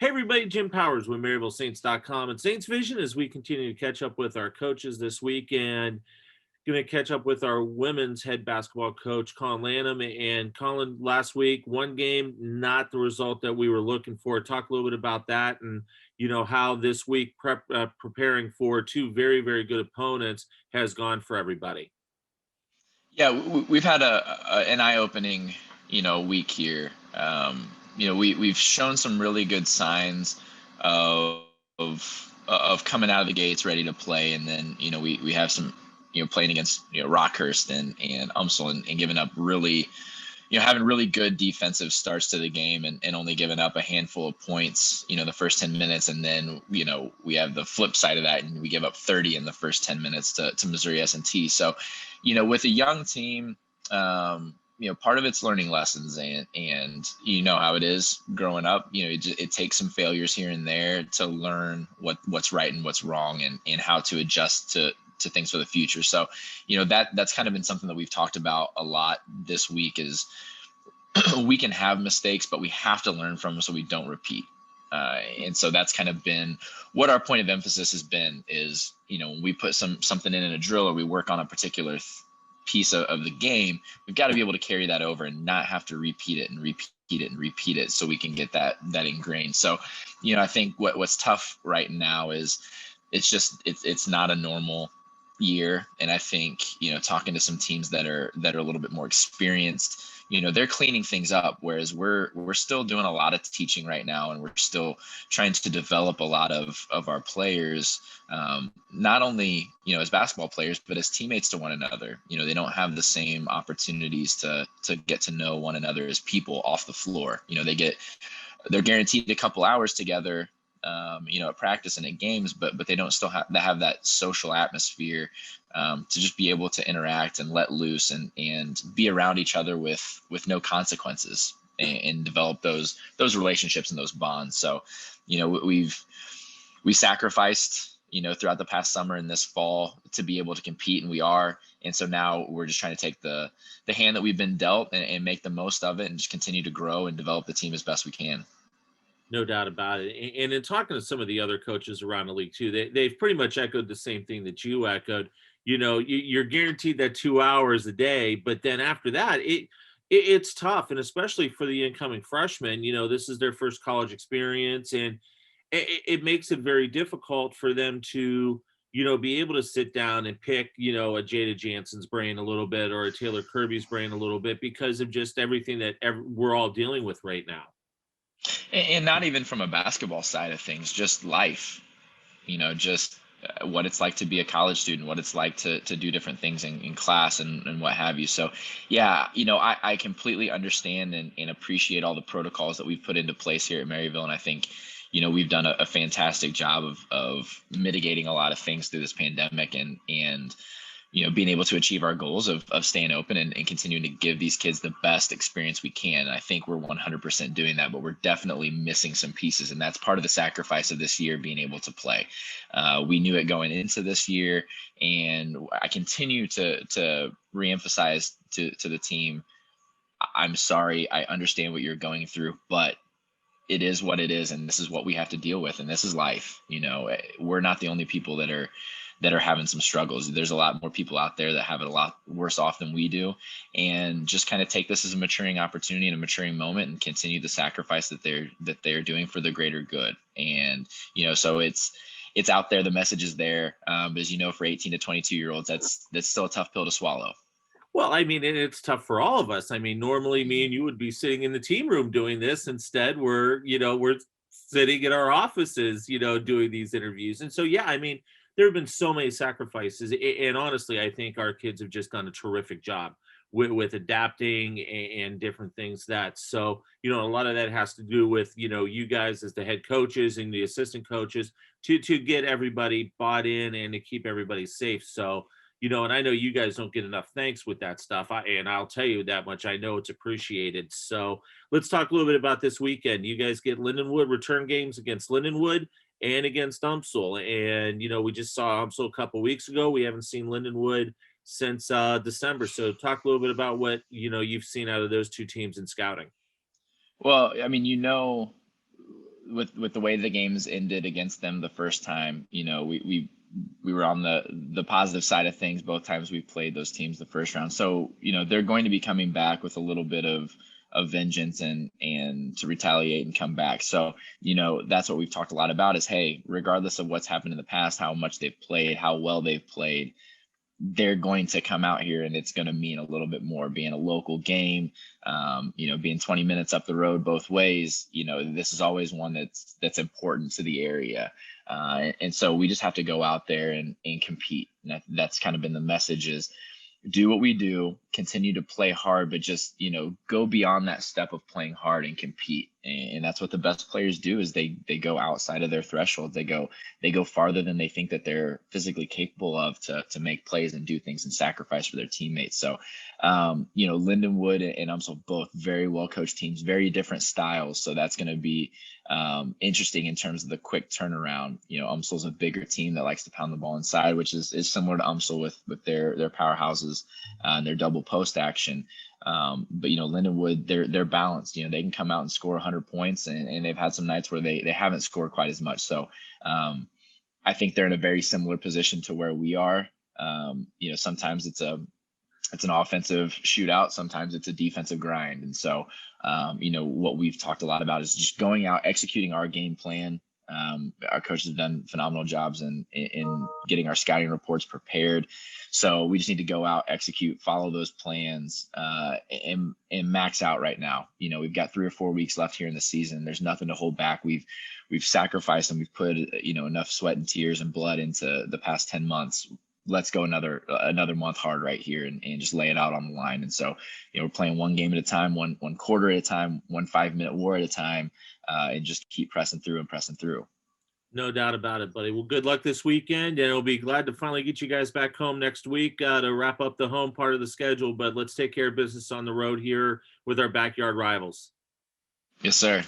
Hey everybody, Jim Powers with MaryvilleSaints.com and Saints Vision as we continue to catch up with our coaches this week and going to catch up with our women's head basketball coach, Collin Lanam. And Collin, last week, one game, not the result that we were looking for. Talk a little bit about that and, how this week preparing for two very, very good opponents has gone for everybody. Yeah, we've had an eye-opening, week here. We've shown some really good signs of of coming out of the gates ready to play, and then we have some playing against Rockhurst and Umsel and giving up really having really good defensive starts to the game and only giving up a handful of points, the first 10 minutes. And then, we have the flip side of that and we give up 30 in the first 10 minutes to Missouri S&T. So, with a young team, part of it's learning lessons and how it is growing up, it takes some failures here and there to learn what's right and what's wrong and how to adjust to things for the future. So, that's kind of been something that we've talked about a lot this week is we can have mistakes, but we have to learn from them so we don't repeat. And so that's kind of been what our point of emphasis has been is, when we put something in a drill or we work on a particular piece of the game, we've got to be able to carry that over and not have to repeat it and repeat it so we can get that ingrained. So, I think what's tough right now is it's not a normal year. And I think, talking to some teams that are a little bit more experienced, they're cleaning things up, whereas we're still doing a lot of teaching right now, and we're still trying to develop a lot of our players, not only, as basketball players, but as teammates to one another. They don't have the same opportunities to get to know one another as people off the floor. They're guaranteed a couple hours together, at practice and at games, but they don't still have that social atmosphere to just be able to interact and let loose and be around each other with no consequences and develop those relationships and those bonds. So, we sacrificed, throughout the past summer and this fall to be able to compete, and we are. And so now we're just trying to take the hand that we've been dealt and make the most of it and just continue to grow and develop the team as best we can. No doubt about it. And in talking to some of the other coaches around the league too, they've pretty much echoed the same thing that you echoed. You're guaranteed that 2 hours a day, but then after that, it's tough. And especially for the incoming freshmen, this is their first college experience, and it makes it very difficult for them to, be able to sit down and pick, a Jada Jansen's brain a little bit or a Taylor Kirby's brain a little bit because of just everything that we're all dealing with right now. And not even from a basketball side of things, just life, just what it's like to be a college student, what it's like to do different things in class and what have you. So, yeah, I completely understand and appreciate all the protocols that we've put into place here at Maryville. And I think, we've done a fantastic job of mitigating a lot of things through this pandemic and being able to achieve our goals of staying open and continuing to give these kids the best experience we can. I think we're 100% doing that, but we're definitely missing some pieces. And that's part of the sacrifice of this year, being able to play. We knew it going into this year, and I continue to reemphasize to the team, I'm sorry, I understand what you're going through, but it is what it is, and this is what we have to deal with, and this is life. We're not the only people that are having some struggles. There's a lot more people out there that have it a lot worse off than we do, and just kind of take this as a maturing opportunity and a maturing moment and continue the sacrifice that they're doing for the greater good. And so it's out there, the message is there, but as for 18 to 22-year-olds, that's still a tough pill to swallow. Well, I mean, and it's tough for all of us. I mean, normally me and you would be sitting in the team room doing this. Instead, we're sitting in our offices, doing these interviews. And so, yeah, I mean, there have been so many sacrifices. And honestly, I think our kids have just done a terrific job with adapting and different things so, a lot of that has to do with, you guys as the head coaches and the assistant coaches to get everybody bought in and to keep everybody safe. So, and I know you guys don't get enough thanks with that stuff. And I'll tell you that much. I know it's appreciated. So let's talk a little bit about this weekend. You guys get Lindenwood return games against Lindenwood and against Umsel. And, we just saw Umsel a couple weeks ago. We haven't seen Lindenwood since December. So talk a little bit about what, you've seen out of those two teams in scouting. Well, I mean, with the way the games ended against them the first time, we were on the positive side of things both times we played those teams the first round. So, they're going to be coming back with a little bit of vengeance and to retaliate and come back. So, that's what we've talked a lot about is, hey, regardless of what's happened in the past, how much they've played, how well they've played, they're going to come out here and it's going to mean a little bit more being a local game, being 20 minutes up the road both ways. This is always one that's important to the area. And so we just have to go out there and compete. And that's kind of been the message is do what we do, continue to play hard, but just, go beyond that step of playing hard and compete. And that's what the best players do is they go outside of their threshold. They go farther than they think that they're physically capable of to make plays and do things and sacrifice for their teammates. So, Lindenwood and UMSL, both very well coached teams, very different styles. So that's going to be interesting in terms of the quick turnaround. UMSL's a bigger team that likes to pound the ball inside, which is similar to UMSL with their powerhouses and their double post action. But Lindenwood, they're balanced. They can come out and score 100 points, and they've had some nights where they haven't scored quite as much. So I think they're in a very similar position to where we are. Sometimes it's an offensive shootout, sometimes it's a defensive grind, and so what we've talked a lot about is just going out, executing our game plan. Our coaches have done phenomenal jobs in getting our scouting reports prepared. So we just need to go out, execute, follow those plans, and max out right now. We've got 3 or 4 weeks left here in the season. There's nothing to hold back. We've sacrificed and we've put, enough sweat and tears and blood into the past 10 months. Let's go another month hard right here and just lay it out on the line. And so, we're playing one game at a time, one quarter at a time, 1 5-minute war at a time, and just keep pressing through and pressing through. No doubt about it, buddy. Well, good luck this weekend, and we'll be glad to finally get you guys back home next week to wrap up the home part of the schedule. But let's take care of business on the road here with our backyard rivals. Yes, sir.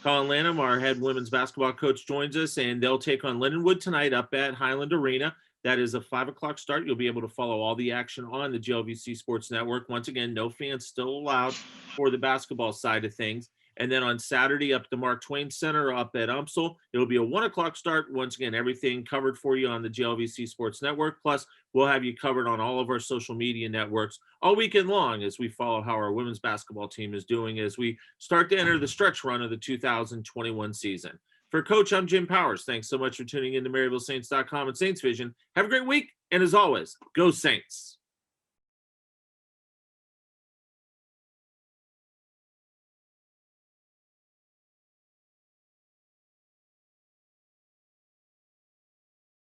Collin Lanam, our head women's basketball coach, joins us, and they'll take on Lindenwood tonight up at Highland Arena. That is a 5:00 start. You'll be able to follow all the action on the GLVC Sports Network. Once again, no fans still allowed for the basketball side of things. And then on Saturday up at the Mark Twain Center up at UMSL, it'll be a 1:00 start. Once again, everything covered for you on the GLVC Sports Network. Plus, we'll have you covered on all of our social media networks all weekend long as we follow how our women's basketball team is doing as we start to enter the stretch run of the 2021 season. For Coach, I'm Jim Powers. Thanks so much for tuning in to MaryvilleSaints.com and Saints Vision. Have a great week. And as always, go Saints.